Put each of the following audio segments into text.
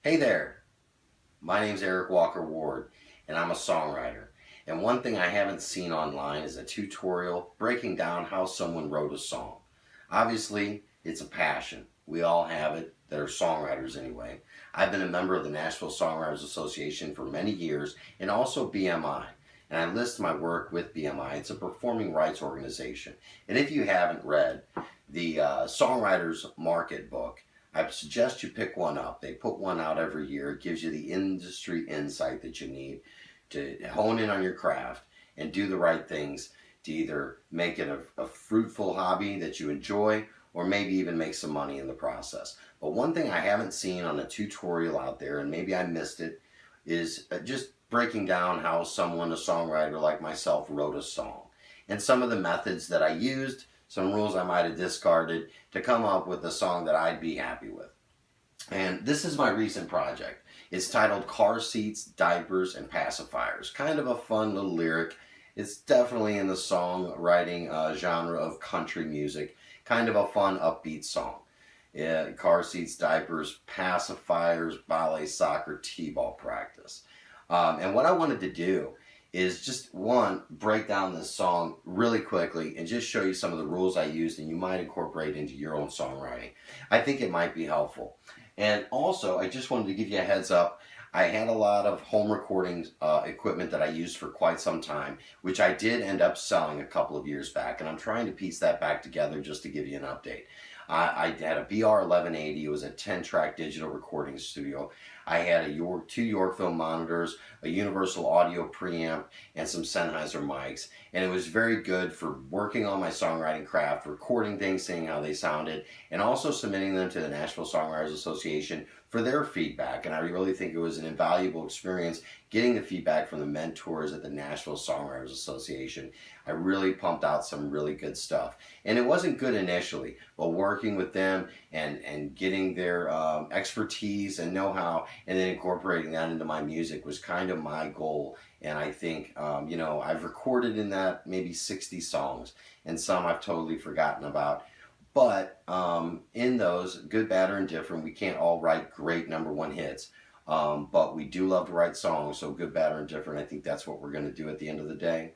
Hey there, my name's Eric Walker Ward, and I'm a songwriter. And one thing I haven't seen online is a tutorial breaking down how someone wrote a song. Obviously, it's a passion. We all have it that are songwriters anyway. I've been a member of the Nashville Songwriters Association for many years and also BMI. And I list my work with BMI. It's a performing rights organization. And if you haven't read the Songwriters Market book, I suggest you pick one up. They put one out every year. It gives you the industry insight that you need to hone in on your craft and do the right things to either make it a fruitful hobby that you enjoy or maybe even make some money in the process. But one thing I haven't seen on a tutorial out there, and maybe I missed it, is just breaking down how someone, a songwriter like myself, wrote a song. And some of the methods that I used, some rules I might have discarded to come up with a song that I'd be happy with. And this is my recent project. It's titled Car Seats, Diapers, and Pacifiers. Kind of a fun little lyric. It's definitely in the songwriting genre of country music. Kind of a fun, upbeat song. Yeah, car seats, diapers, pacifiers, ballet, soccer, t-ball practice. And what I wanted to do is just one, break down this song really quickly and just show you some of the rules I used and you might incorporate into your own songwriting. I think it might be helpful. And also, I just wanted to give you a heads up. I had a lot of home recording equipment that I used for quite some time, which I did end up selling a couple of years back, and I'm trying to piece that back together just to give you an update. I had a BR1180. It was a 10-track digital recording studio. I had two Yorkville monitors, a universal audio preamp, and some Sennheiser mics. And it was very good for working on my songwriting craft, recording things, seeing how they sounded, and also submitting them to the Nashville Songwriters Association for their feedback. And I really think it was an invaluable experience getting the feedback from the mentors at the Nashville Songwriters Association. I really pumped out some really good stuff. And it wasn't good initially, but working with them and getting their expertise and know-how and then incorporating that into my music was kind of my goal. And I think, I've recorded in that maybe 60 songs, and some I've totally forgotten about. But in those, good, bad, or indifferent, we can't all write great number one hits. But we do love to write songs, so good, bad, or indifferent, I think that's what we're going to do at the end of the day.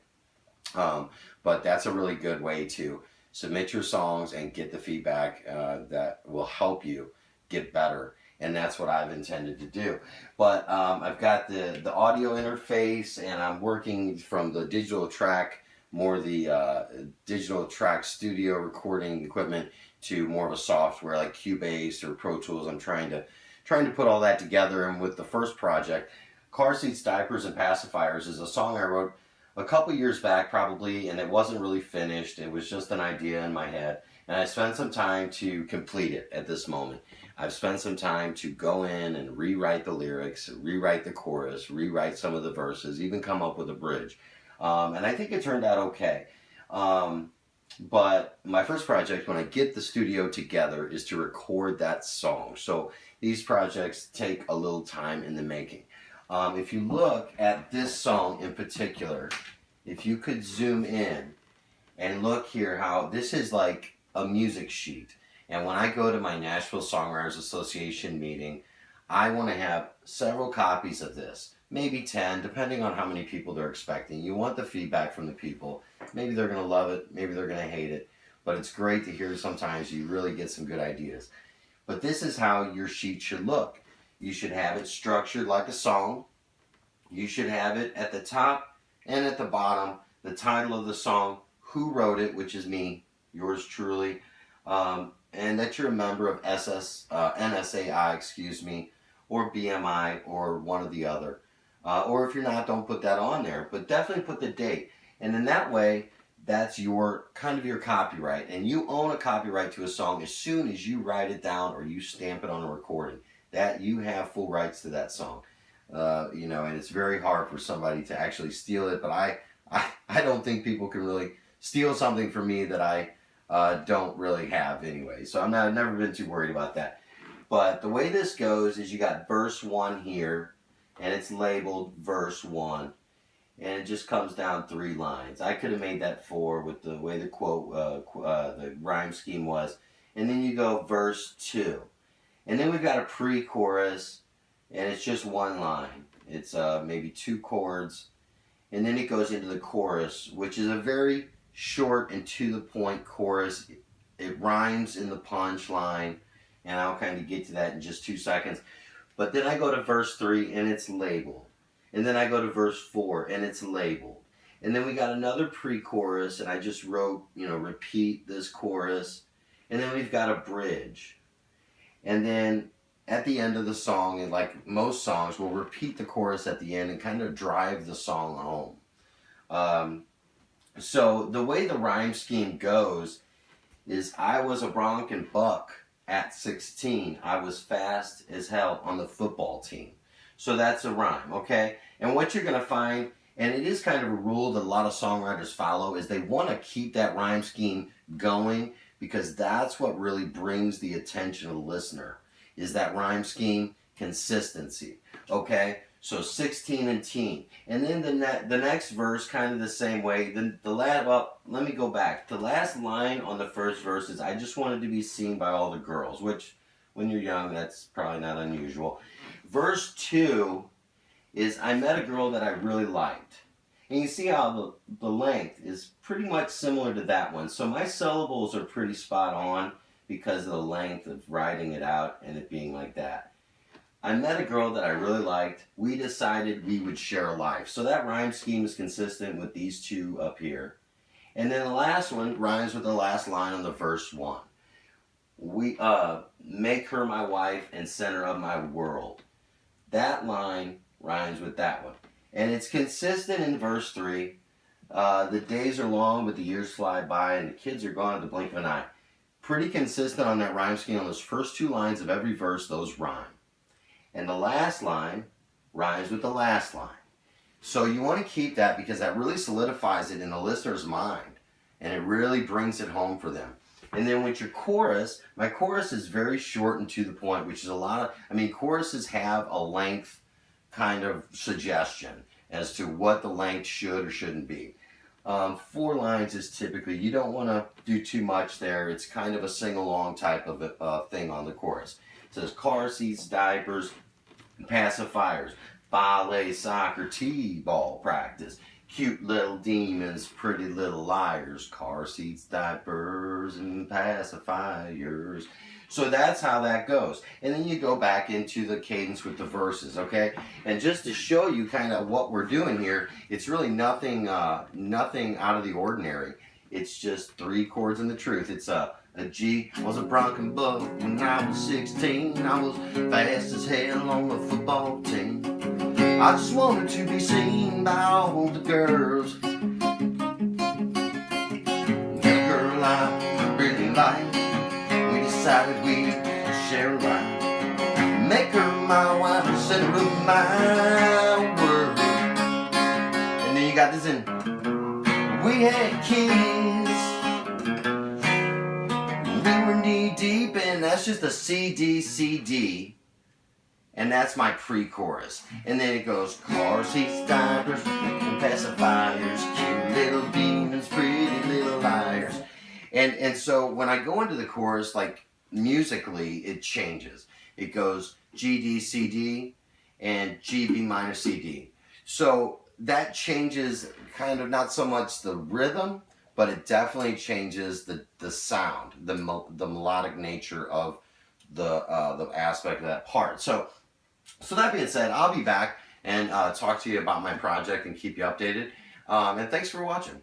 But that's a really good way to submit your songs and get the feedback that will help you get better. And that's what I've intended to do. But I've got the audio interface, and I'm working from the digital track, more the digital track studio recording equipment, to more of a software like Cubase or Pro Tools. I'm trying to put all that together. And with the first project, Car Seats, Diapers, and Pacifiers is a song I wrote a couple years back probably, and it wasn't really finished. It was just an idea in my head, and I spent some time to complete it at this moment. I've spent some time to go in and rewrite the lyrics, rewrite the chorus, rewrite some of the verses, even come up with a bridge. And I think it turned out okay. But my first project, when I get the studio together, is to record that song. So these projects take a little time in the making. If you look at this song in particular, if you could zoom in and look here, how this is like a music sheet. And when I go to my Nashville Songwriters Association meeting, I want to have several copies of this, maybe 10, depending on how many people they're expecting. You want the feedback from the people. Maybe they're going to love it, maybe they're going to hate it, but it's great to hear sometimes you really get some good ideas. But this is how your sheet should look. You should have it structured like a song. You should have it at the top and at the bottom, the title of the song, who wrote it, which is me, yours truly, and that you're a member of NSAI, or BMI, or one or the other. Or if you're not, don't put that on there, but definitely put the date. And in that way, that's your kind of your copyright, and you own a copyright to a song as soon as you write it down or you stamp it on a recording. That you have full rights to that song. And it's very hard for somebody to actually steal it, but I don't think people can really steal something from me that I don't really have anyway. So I've never been too worried about that. But the way this goes is you got verse 1 here, and it's labeled verse 1, and it just comes down 3 lines. I could have made that 4 with the way the the rhyme scheme was. And then you go verse 2. And then we've got a pre-chorus, and it's just one line. It's maybe 2 chords, and then it goes into the chorus, which is a very short and to the point chorus. It rhymes in the punch line, and I'll kind of get to that in just 2 seconds. But then I go to verse 3 and it's labeled. And then I go to verse 4 and it's labeled. And then we got another pre-chorus, and I just wrote, repeat this chorus. And then we've got a bridge. And then at the end of the song, and like most songs, we'll repeat the chorus at the end and kind of drive the song home. So the way the rhyme scheme goes is I was a Bronco buck at 16. I was fast as hell on the football team. So that's a rhyme, okay? And what you're going to find, and it is kind of a rule that a lot of songwriters follow, is they want to keep that rhyme scheme going because that's what really brings the attention of the listener, is that rhyme scheme consistency, okay? So 16 and teen. And then the next verse, kind of the same way. Then let me go back. The last line on the first verse is, I just wanted to be seen by all the girls, which when you're young, that's probably not unusual. Verse 2 is, I met a girl that I really liked. And you see how the length is pretty much similar to that one. So my syllables are pretty spot on because of the length of writing it out and it being like that. I met a girl that I really liked. We decided we would share a life. So that rhyme scheme is consistent with these two up here. And then the last one rhymes with the last line on the verse 1. We make her my wife and center of my world. That line rhymes with that one. And it's consistent in verse 3. The days are long, but the years fly by, and the kids are gone at the blink of an eye. Pretty consistent on that rhyme scheme. On those first 2 lines of every verse, those rhyme. And the last line rhymes with the last line. So you want to keep that because that really solidifies it in the listener's mind. And it really brings it home for them. And then with your chorus, my chorus is very short and to the point, which is choruses have a length kind of suggestion as to what the length should or shouldn't be. 4 lines is typically, you don't want to do too much there. It's kind of a sing-along type of thing on the chorus. It says car seats, diapers, pacifiers, ballet, soccer, t-ball practice, cute little demons, pretty little liars, car seats, diapers, and pacifiers. So that's how that goes. And then you go back into the cadence with the verses, okay? And just to show you kind of what we're doing here, it's really nothing out of the ordinary. It's just 3 chords in the truth. It's a G. Was a Bronco buck when I was 16. I was fast as hell on the football team. I just wanted to be seen by all the girls. Get a girl I really like. We decided we'd share a life. Make her my wife and center of my world. And then you got this in. We had kids. We were knee deep, and that's just a C, D, C, D. And that's my pre-chorus. And then it goes, car seats, diapers, and pacifiers, cute little demons, pretty little liars. And so when I go into the chorus, like musically, it changes. It goes G, D, C, D, and G, B minor, C, D. So that changes kind of not so much the rhythm, but it definitely changes the sound, the melodic nature of the aspect of that part. So that being said, I'll be back and talk to you about my project and keep you updated. And thanks for watching.